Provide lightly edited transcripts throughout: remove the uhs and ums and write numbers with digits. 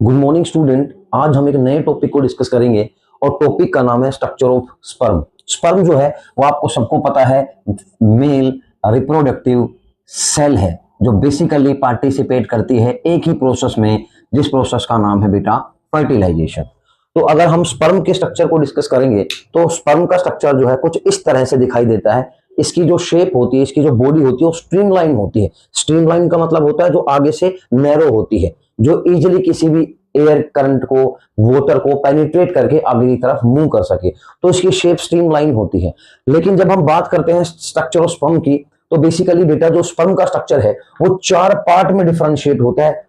Good morning student. आज हम एक नए टॉपिक को डिस्कस करेंगे और टॉपिक का नाम है स्ट्रक्चर ऑफ स्पर्म। स्पर्म जो है वो आपको सबको पता है मेल रिप्रोडक्टिव सेल है जो बेसिकली पार्टिसिपेट करती है एक ही प्रोसेस में, जिस प्रोसेस का नाम है बेटा फर्टिलाइजेशन। तो अगर हम स्पर्म के स्ट्रक्चर को डिस्कस करेंगे तो स्पर्म का स्ट्रक्चर जो है कुछ इस तरह से दिखाई देता है। इसकी जो शेप होती है, इसकी जो बॉडी होती है वो स्ट्रीमलाइन होती है। स्ट्रीमलाइन का मतलब होता है जो आगे से नैरो होती है, जो इजीली किसी भी एयर करंट को, वाटर को पेनिट्रेट करके आगे की तरफ मूव कर सके, तो इसकी शेप स्ट्रीमलाइन होती है। लेकिन जब हम बात करते हैं स्ट्रक्चर ऑफ स्पर्म की, तो बेसिकली बेटा जो स्पर्म का स्ट्रक्चर है वो 4 पार्ट में डिफरेंशिएट होता है,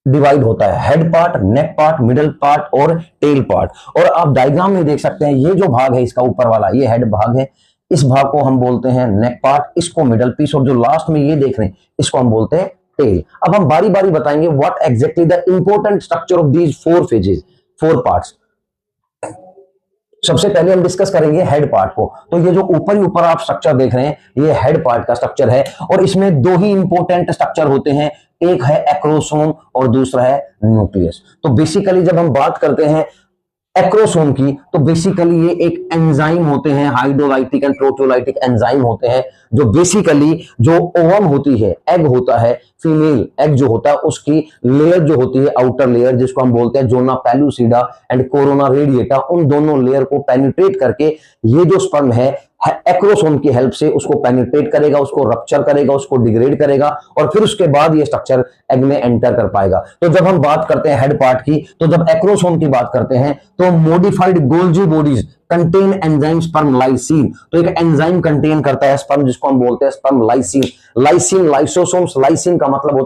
डिवाइड होता है। हेड पार्ट, नेक पार्ट, मिडल पार्ट और टेल पार्ट। और आप डायग्राम में देख सकते हैं ये जो भाग है इसका ऊपर वाला, ये हेड भाग है, इस भाग को हम बोलते हैं नेक पार्ट, इसको मिडल पीस, और जो लास्ट में ये देख रहे हैं इसको हम बोलते हैं टेल। अब हम बारी बारी बताएंगे what exactly the important structure of these 4 phases, 4 parts. सबसे पहले हम डिस्कस करेंगे हेड पार्ट को। तो ये जो ऊपर ही ऊपर आप स्ट्रक्चर देख रहे हैं ये हेड पार्ट का स्ट्रक्चर है, और इसमें 2 ही इंपॉर्टेंट स्ट्रक्चर होते हैं, एक है एक्रोसोम और दूसरा है न्यूक्लियस। तो बेसिकली जब हम बात करते हैं एक्रोसोम की, तो बेसिकली ये एक एंजाइम होते हैं, हाइड्रोलाइटिक एंड प्रोटियोलाइटिक एंजाइम होते हैं, जो बेसिकली जो ओवम होती है, एग होता है, फीमेल एग जो होता है उसकी लेयर जो होती है, आउटर लेयर जिसको हम बोलते हैं zona pellucida and corona radiata, उन दोनों लेयर को पेनिट्रेट करके ये जो स्पर्म है एक्रोसोम की हेल्प से उसको पेनिट्रेट करेगा, उसको रप्चर करेगा, उसको डिग्रेड करेगा, और फिर उसके बाद ये स्ट्रक्चर एग में एंटर कर पाएगा। तो जब हम बात करते हैं हेड पार्ट की, तो जब एक्रोसोम की बात करते हैं तो modified Golgi bodies contain enzyme sperm lysine. तो एक एंजाइम कंटेन करता है स्पर्म, जिसको हम बोलते हैं sperm lysine. Lysine, lysosomes, lysine का मतलब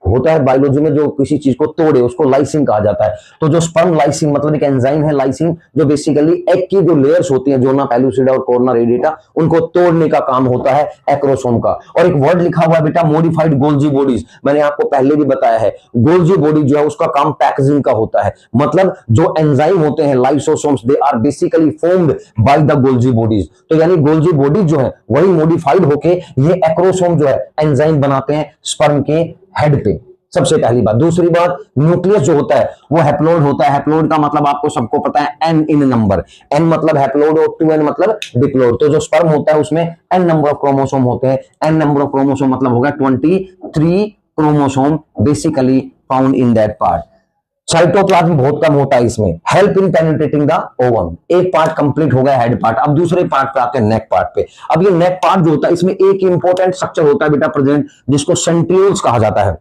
होता है बायोलॉजी में जो किसी चीज को तोड़े उसको लाइसिन कहा जाता है। तो जो स्पर्म लाइसिन मतलब एक एंजाइम है लाइसिन, जो बेसिकली एग की जो लेयर्स होती हैं जोना पेलुसिडा और कोरोना रेडिएटा, उनको तोड़ने का काम होता है एक्रोसोम का। और एक वर्ड लिखा हुआ है बेटा मॉडिफाइड गोल्जी बॉडीज, मैंने आपको पहले भी बताया है गोल्जी बॉडी जो है उसका काम पैकेजिंग का होता है। मतलब जो एंजाइम होते हैं lysosomes, they are basically formed by the Golgi bodies. तो यानी गोल्जी बॉडी जो है वही मॉडिफाइड होके ये एक्रोसोम जो है एंजाइम बनाते हैं स्पर्म के हेड पे, सबसे पहली बात। दूसरी बात, न्यूक्लियस जो होता है वो हैप्लोइड होता है। हैप्लोइड का मतलब आपको सबको पता है n इन नंबर, n मतलब हैप्लोइड और 2n मतलब डिप्लोइड। तो जो स्पर्म होता है उसमें n नंबर ऑफ क्रोमोसोम होते हैं। n नंबर ऑफ क्रोमोसोम मतलब होगा 23 chromosome basically found in that part. Cytoplasm बहुत कम होता है इसमें। Help in penetrating the ovum. एक पार्ट कंप्लीट हो गया हेड पार्ट। अब दूसरे पार्ट पे आते हैं नेक पार्ट पे। अब ये नेक पार्ट जो होता है इसमें एक इंपॉर्टेंट स्ट्रक्चर होता है बेटा प्रेजेंट, जिसको सेंट्रियोल्स कहा जाता है।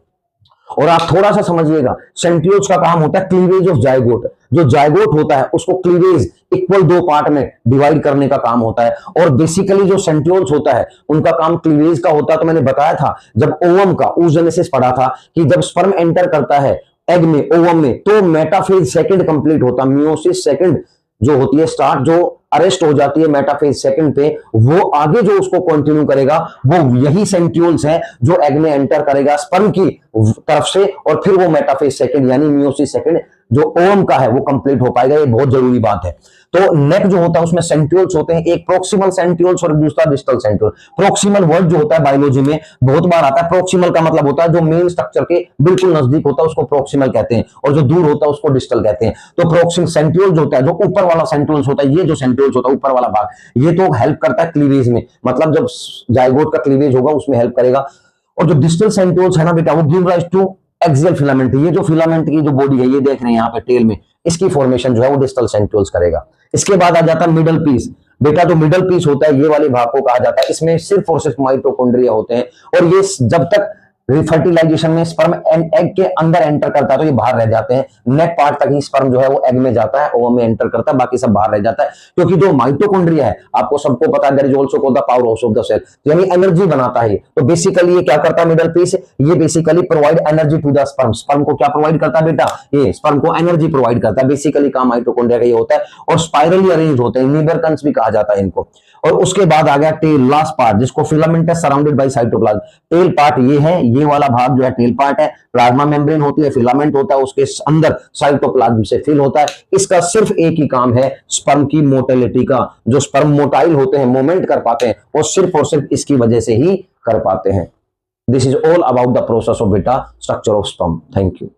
और आप थोड़ा सा समझिएगा, सेंट्रियोल्स का काम होता है क्लीवेज ऑफ जायगोट। जो जायगोट होता है उसको क्लीवेज इक्वल 2 पार्ट में डिवाइड करने का काम होता है। और बेसिकली जो सेंट्रियोल्स होता है उनका काम क्लीवेज का होता है। तो मैंने बताया था जब ओवम का oogenesis पढ़ा था कि जब स्पर्म एंटर करता है एग में, ओवम में, तो मेटाफेज सेकंड कंप्लीट होता, मियोसिस सेकंड जो होती है स्टार्ट, जो अरेस्ट हो जाती है मेटाफेज सेकंड पे, वो आगे जो उसको कंटिन्यू करेगा वो यही सेंट्रियोल्स है जो एग में एंटर करेगा स्पर्म की तरफ से, और फिर वो मेटाफेज सेकंड यानी मियोसिस सेकंड जो ओवम का है वो कंप्लीट हो पाएगा। ये बहुत जरूरी बात है। तो नेक जो होता है उसमें सेंट्रियोल्स होते हैं, एक प्रोक्सिमल सेंट्रियोल्स और दूसरा डिस्टल सेंट्रियोल। प्रोक्सिमल वर्ड जो होता है बायोलॉजी में बहुत बार आता है। प्रोक्सिमल का मतलब होता है जो मेन स्ट्रक्चर के बिल्कुल नजदीक होता है उसको प्रोक्सिमल कहते हैं, और जो दूर होता है उसको डिस्टल कहते हैं। तो प्रोक्सिमल सेंट्रियोल जो होता है, जो ऊपर वाला सेंट्रियोल्स होता है, ये जो सेंट्रियोल्स होता है ऊपर वाला भाग, ये तो हेल्प करता है क्लीवेज में, मतलब जब जायगोट का क्लीवेज होगा उसमें हेल्प करेगा। और जो डिस्टल सेंट्रियोल्स है ना बेटा, वो give rise to axial filament. ये जो फिलामेंट की जो बॉडी है ये देख रहे हैं यहाँ पे टेल में, इसकी फॉर्मेशन जो है वो डिस्टल सेंट्रियोल्स करेगा। इसके बाद आ जाता है मिडल पीस। बेटा जो मिडल पीस होता है ये वाले भाग को कहा जाता है, इसमें सिर्फ और सिर्फ माइटोकॉन्ड्रिया होते हैं, और ये जब तक फर्टिलाइजेशन में स्पर्म एग के अंदर एंटर करता है तो ये बाहर रह जाते हैं। नेक पार्ट तक ही स्पर्म जो है वो एग में जाता है, ओवम में एंटर करता है, बाकी सब बाहर रह जाता है। क्योंकि जो माइटोकॉन्ड्रिया है आपको सबको पता है, there is also called the power house of the cell, यानी एनर्जी बनाता है। तो बेसिकली ये क्या करता है मिडल पीस, ये basically provide energy to the sperm. Sperm को क्या प्रोवाइड करता है बेटा, ये स्पर्म को एनर्जी प्रोवाइड करता है। बेसिकली काम माइटोकॉन्ड्रिया का ये होता है, और स्पाइरली अरेंज होते हैं, निबरकंस भी कहा जाता है इनको। और उसके बाद आ गया टेल, लास्ट पार्ट, जिसको फिलामेंट है surrounded by cytoplasm. Tail part ये है, ये वाला भाग जो है टेल पार्ट है। प्लाज्मा मेम्ब्रेन होती है, फिलामेंट होता है, उसके अंदर साइटोप्लाज्म से फिल होता है। इसका सिर्फ एक ही काम है स्पर्म की मोटिलिटी का। जो स्पर्म मोटाइल होते हैं, मूवमेंट कर पाते हैं, वो सिर्फ और सिर्फ इसकी वजह से ही कर पाते हैं। This is all about the process of beta structure of sperm. Thank you.